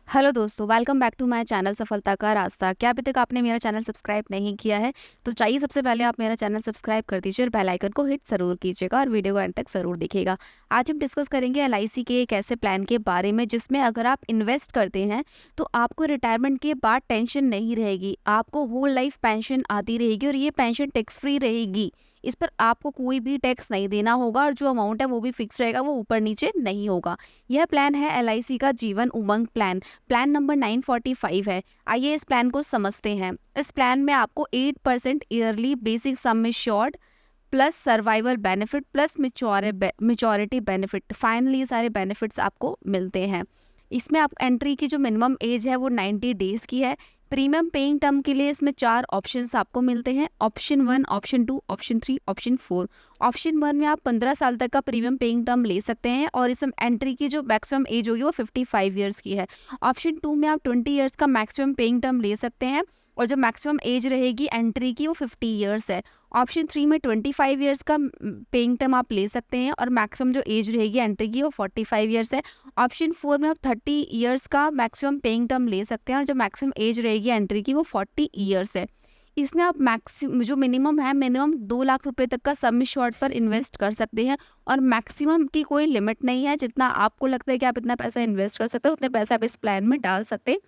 Hello दोस्तों, welcome back to my channel सफलता का रास्ता। क्या अभी तक आपने मेरा चैनल सब्सक्राइब नहीं किया है तो चाहिए सबसे पहले आप मेरा चैनल सब्सक्राइब कर दीजिए और बेल आइकन को हिट ज़रूर कीजिएगा और वीडियो को एंड तक ज़रूर देखिएगा। आज हम डिस्कस करेंगे एलआईसी के एक ऐसे प्लान के बारे में जिसमें अगर आप इन्वेस्ट करते हैं तो आपको रिटायरमेंट के बाद टेंशन नहीं रहेगी, आपको होल लाइफ पेंशन आती रहेगी और ये पेंशन टैक्स फ्री रहेगी। इस पर आपको कोई भी टैक्स नहीं देना होगा और जो अमाउंट है वो भी फिक्स रहेगा, वो ऊपर नीचे नहीं होगा। यह प्लान है एलआईसी का Jeevan Umang plan. Plan number 945 है। आइए इस प्लान को समझते हैं। इस प्लान में आपको 8% yearly basic sum insured plus survival benefit plus maturity benefit, finally ये सारे बेनिफिट्स आपको मिलते हैं। इसमें आप एंट्री की जो मिनिमम एज है वो 90 डेज की है। प्रीमियम पेइंग टर्म के लिए इसमें 4 ऑप्शंस आपको मिलते हैं, option 1, option 2, option 3, option 4। Option 1 में आप 15 साल तक का प्रीमियम पेइंग टर्म ले सकते हैं और इसमें एंट्री की जो मैक्सिमम एज होगी वो 55 ईयर्स की है। ऑप्शन 2 में आप 20 ईयर्स का मैक्सिमम पेइंग टर्म ले सकते हैं और जो मैक्सिमम एज रहेगी एंट्री की वो 50 ईयर्स है। ऑप्शन 3 में 25 ईयर्स का पेइंग टर्म आप ले सकते हैं और मैक्सिमम जो एज रहेगी एंट्री की वो 45 ईयर्स है। ऑप्शन 4 में आप 30 ईयर्स का मैक्सिमम पेइंग टर्म ले सकते हैं और जो मैक्सिमम एज रहेगी एंट्री की वो 40 ईयर्स है। इसमें आप मैक्सिमम जो मिनिमम है, मिनिमम 2 लाख रुपए तक का सम इंश्योर्ड पर इन्वेस्ट कर सकते हैं और मैक्सिमम की कोई लिमिट नहीं है। जितना आपको लगता है कि आप इतना पैसा इन्वेस्ट कर सकते हैं उतने पैसा आप इस प्लान में डाल सकते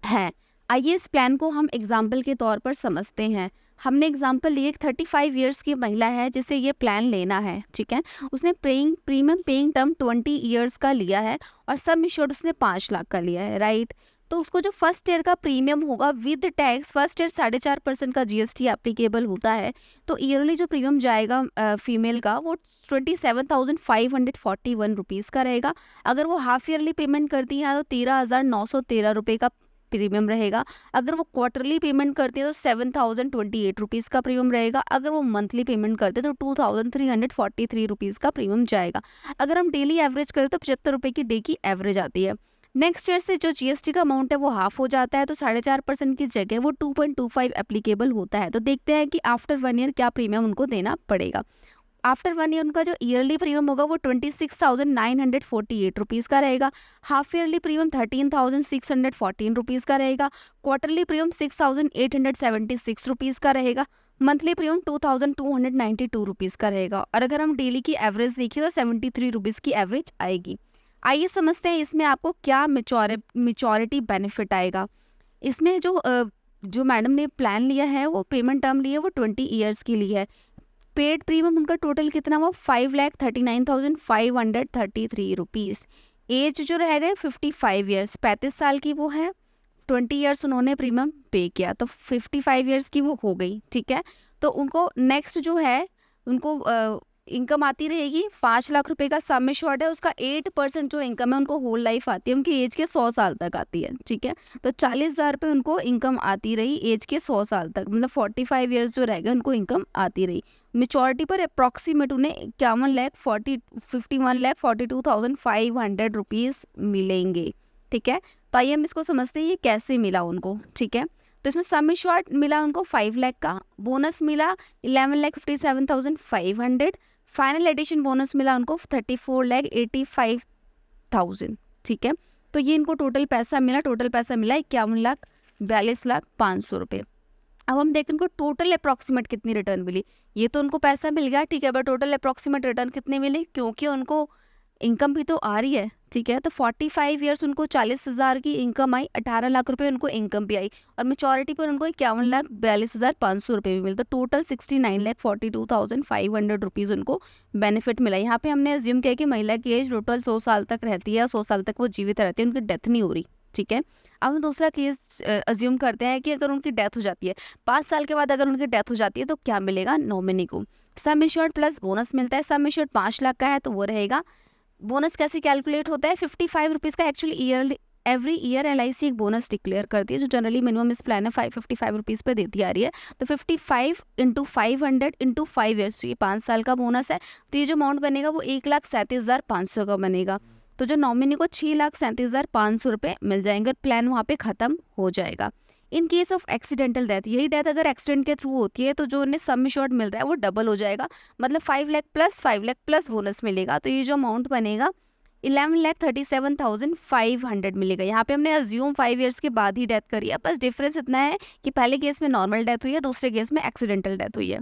हैं। आइए इस प्लान को हम एग्जाम्पल के तौर पर समझते हैं। हमने एग्जाम्पल लिए, एक 35 ईयर्स की महिला है जिसे ये प्लान लेना है, ठीक है। उसने प्रीमियम पेइंग टर्म 20 ईयर्स का लिया है और सम इंश्योर्ड उसने 5 लाख का लिया है, राइट। तो उसको जो फर्स्ट ईयर का प्रीमियम होगा विद टैक्स, फर्स्ट ईयर 4.5% का जीएसटी एप्लीकेबल होता है, तो ईयरली जो प्रीमियम जाएगा फीमेल का वो 27,541 रुपीज़ का रहेगा। अगर वो हाफ ईयरली पेमेंट करती है तो 13,913 रुपये का प्रीमियम रहेगा। अगर वो क्वार्टरली पेमेंट करती है तो 7,028 रुपीज़ का प्रीमियम रहेगा। अगर वो मंथली पेमेंट करते हैं तो 2,343 रुपीज़ का प्रीमियम जाएगा। अगर हम डेली एवरेज करें तो 75 रुपये की डे की एवरेज आती है। नेक्स्ट ईयर से जो जीएसटी का अमाउंट है वो हाफ हो जाता है, तो 4.5% की जगह वो 2.25 एप्लीकेबल होता है। तो देखते हैं कि आफ्टर 1 ईयर क्या प्रीमियम उनको देना पड़ेगा। आफ्टर 1 ईयर उनका जो ईयरली प्रीमियम होगा वो 26,948 रुपीज़ का रहेगा। हाफ ईयरली प्रीमियम 13,614 रुपीज़ का रहेगा। क्वार्टरली प्रीमियम 6,876 रुपीज़ का रहेगा। मंथली प्रीमियम 2,292 रुपीज़ का रहेगा और अगर हम डेली की एवरेज देखिए तो 73 रुपीज़ की एवरेज आएगी। आइए समझते हैं इसमें आपको क्या मेचोरिटी बेनिफिट आएगा। इसमें जो मैडम ने प्लान लिया है वो पेमेंट टर्म लिया है वो 20 ईयर्स की ली है। पेड प्रीमियम उनका टोटल कितना हुआ, 5,39,533 रुपीज़। एज जो रहेगा 55 ईयर्स, 35 साल की वो है। 20 ईयर्स उन्होंने प्रीमियम पे किया तो 55 ईयर्स की वो हो गई, ठीक है। तो उनको नेक्स्ट जो है उनको इनकम आती रहेगी 5 लाख रुपए का सम इंश्योर्ड है, उसका 8% जो इनकम है उनको होल लाइफ आती है, उनकी एज के 100 साल तक आती है, ठीक है। तो 40,000 रुपये उनको इनकम आती रही एज के 100 साल तक, मतलब 45 ईयर्स जो रहेगा उनको इनकम आती रही। मेचोरिटी पर अप्रॉक्सीमेट उन्हें 51,42,500 रुपीज़ मिलेंगे, ठीक है। तो आइए हम इसको समझते हैं ये कैसे मिला उनको, ठीक है। तो इसमें सम इंश्योर्ड मिला उनको 5 लाख का, बोनस मिला 11,57,500, फाइनल एडिशन बोनस मिला उनको 34,85,000, ठीक है। तो ये इनको टोटल पैसा मिला 51,42,500 रुपये। अब हम देखते हैं उनको टोटल अप्रॉक्सीमेट कितनी रिटर्न मिली। ये तो उनको पैसा मिल गया, ठीक है, बट टोटल अप्रॉक्सीमेट रिटर्न कितनी मिली, क्योंकि उनको इनकम भी तो आ रही है, ठीक है। तो 45 ईयर्स उनको 40,000 की इनकम आई, 18 लाख रुपए उनको इनकम भी आई और मेचोरिटी पर उनको 51,42,500 रुपये भी मिले। तो टोटल 69,42,500 रुपीज़ उनको बेनिफिट मिला। यहाँ पे हमने अज्यूम किया कि महिला की एज टोटल 100 साल तक रहती है, 100 साल तक वो जीवित रहती है, उनकी डेथ नहीं हो रही, ठीक है। अब हम दूसरा केस अज्यूम करते हैं कि अगर उनकी डेथ हो जाती है 5 साल के बाद, अगर उनकी डेथ हो जाती है तो क्या मिलेगा नॉमिनी को, सम इंश्योर्ड प्लस बोनस मिलता है। सम इंश्योर्ड 5 लाख का है तो वो रहेगा। बोनस कैसे कैलकुलेट होता है, 55 रुपीज़ का एक्चुअली एवरी ईयर एलआईसी एक बोनस डिक्लेयर करती है, जो जनरली मिनिमम इस प्लान है 555 रुपीज़ पे देती आ रही है। तो 55 इंटू 500 इंटू 5 ईयर्स, ये 5 साल का बोनस है। तो ये जो अमाउंट बनेगा वो 1,37,500 का बनेगा। तो जो नॉमिनी को 6,37,500 रुपये मिल जाएंगे और प्लान वहाँ पे ख़त्म हो जाएगा। In case of accidental death, यही डेथ अगर एक्सीडेंट के थ्रू होती है तो जो उन्हें सम इंश्योर्ड मिल रहा है वो डबल हो जाएगा, मतलब 5 lakh plus 5 lakh plus bonus मिलेगा। तो ये जो अमाउंट बनेगा 11,37,500 मिलेगा। यहाँ पे हमने अज्यूम 5 ईयर्स के बाद ही डेथ करी है, बस डिफरेंस इतना है कि पहले केस में नॉर्मल डेथ हुई है, दूसरे केस में एक्सीडेंटल डेथ हुई है।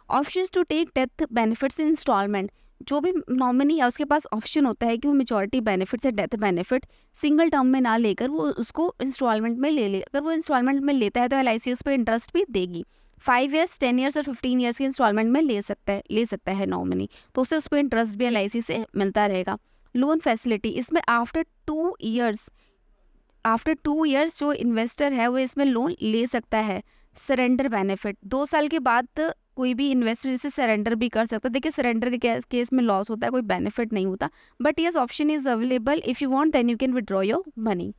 Options to take death benefits in instalment, जो भी नॉमिनी है उसके पास ऑप्शन होता है कि वो मेजॉरिटी बेनिफिट या डेथ बेनिफिट सिंगल टर्म में ना लेकर वो उसको इंस्टॉलमेंट में ले ले। अगर वो इंस्टॉलमेंट में लेता है तो LIC उस पर इंटरेस्ट भी देगी। 5 ईयर्स, 10 ईयर्स और 15 ईयर्स के इंस्टॉलमेंट में ले सकता है नॉमिनी, तो उससे उस पर इंटरेस्ट भी LIC से मिलता रहेगा। लोन फैसिलिटी, इसमें आफ्टर 2 ईयर्स जो इन्वेस्टर है वो इसमें लोन ले सकता है। सरेंडर बेनिफिट, 2 साल के बाद कोई भी इन्वेस्टर इसे सरेंडर भी कर सकता है। देखिए सरेंडर के केस में लॉस होता है, कोई बेनिफिट नहीं होता, but yes option is available, if you want then you can withdraw your money.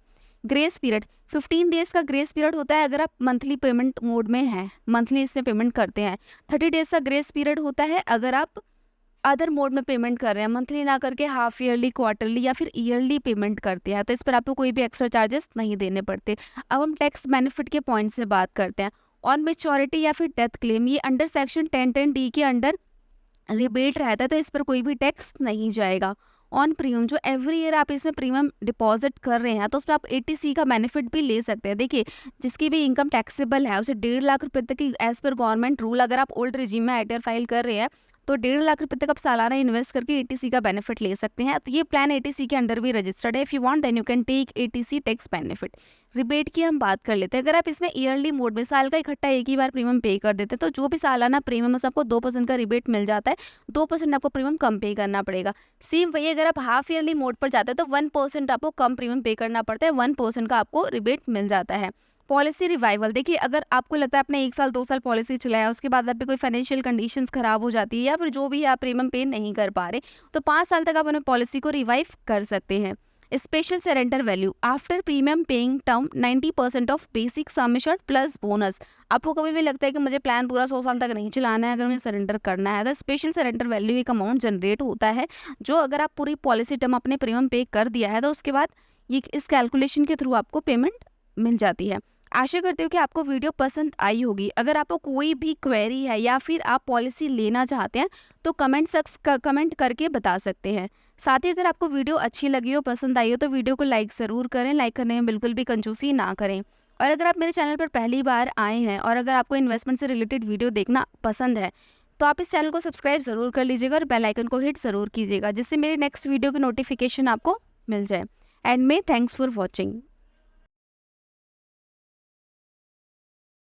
Grace period, 15 days का ग्रेस पीरियड होता है अगर आप मंथली पेमेंट मोड में हैं, मंथली इसमें पेमेंट करते हैं। 30 डेज का ग्रेस पीरियड होता है अगर आप अदर मोड में पेमेंट कर रहे हैं, मंथली ना करके हाफ ईयरली, क्वार्टरली या फिर ईयरली पेमेंट करते हैं, तो इस पर आपको कोई भी एक्स्ट्रा चार्जेस नहीं देने पड़ते। अब हम टैक्स बेनिफिट के पॉइंट से बात करते हैं। ऑन मेच्योरिटी या फिर डेथ क्लेम, ये अंडर सेक्शन 1010D के अंडर रिबेट रहता है, तो इस पर कोई भी टैक्स नहीं जाएगा। ऑन प्रीमियम, जो एवरी ईयर आप इसमें प्रीमियम डिपॉजिट कर रहे हैं तो उस पर आप 80C का बेनिफिट भी ले सकते हैं। देखिए जिसकी भी इनकम टैक्सेबल है उसे 1.5 लाख रुपए तक की एज पर गवर्नमेंट रूल, अगर आप ओल्ड रिजीम में ITR फाइल कर रहे हैं तो 1.5 लाख रुपए तक आप सालाना इन्वेस्ट करके 80C का बेनिफिट ले सकते हैं। तो ये प्लान 80C के अंडर भी रजिस्टर्ड है। If you want then you can take 80C tax benefit. Rebate की हम बात कर लेते हैं। अगर आप इसमें ईयरली मोड में साल का इकट्ठा एक ही बार प्रीमियम पे कर देते हैं तो जो भी सालाना प्रीमियम है आपको 2% का रिबेट मिल जाता है, 2% आपको प्रीमियम कम पे करना पड़ेगा। सेम वही अगर आप हाफ ईयरली मोड पर जाते हैं तो 1% आपको कम प्रीमियम पे करना पड़ता है, 1% का आपको रिबेट मिल जाता है। पॉलिसी रिवाइवल, देखिए अगर आपको लगता है आपने 1 साल 2 साल पॉलिसी चलाया, उसके बाद आपकी कोई फाइनेंशियल कंडीशंस खराब हो जाती है या फिर जो भी है आप प्रीमियम पे नहीं कर पा रहे, तो 5 साल तक आप अपने पॉलिसी को रिवाइव कर सकते हैं। Special surrender value, after premium paying term 90% of basic sum assured plus bonus. आपको कभी भी लगता है कि मुझे प्लान पूरा 100 साल तक नहीं चलाना है, अगर मुझे सरेंडर करना है, तो स्पेशल सरेंडर वैल्यू एक अमाउंट जनरेट होता है जो अगर आप पूरी पॉलिसी टर्म अपने प्रीमियम पे कर दिया है तो उसके बाद ये इस कैलकुलेशन के थ्रू आपको पेमेंट मिल जाती है। आशा करती हूँ कि आपको वीडियो पसंद आई होगी। अगर आपको कोई भी क्वेरी है या फिर आप पॉलिसी लेना चाहते हैं तो कमेंट करके बता सकते हैं। साथ ही अगर आपको वीडियो अच्छी लगी हो, पसंद आई हो, तो वीडियो को लाइक ज़रूर करें। लाइक करने में बिल्कुल भी कंजूसी ना करें। और अगर आप मेरे चैनल पर पहली बार आए हैं और अगर आपको इन्वेस्टमेंट से रिलेटेड वीडियो देखना पसंद है तो आप इस चैनल को सब्सक्राइब ज़रूर कर लीजिएगा और बेल आइकन को हिट ज़रूर कीजिएगा, जिससे मेरी नेक्स्ट वीडियो की नोटिफिकेशन आपको मिल जाए। एंड में थैंक्स फॉर वॉचिंग।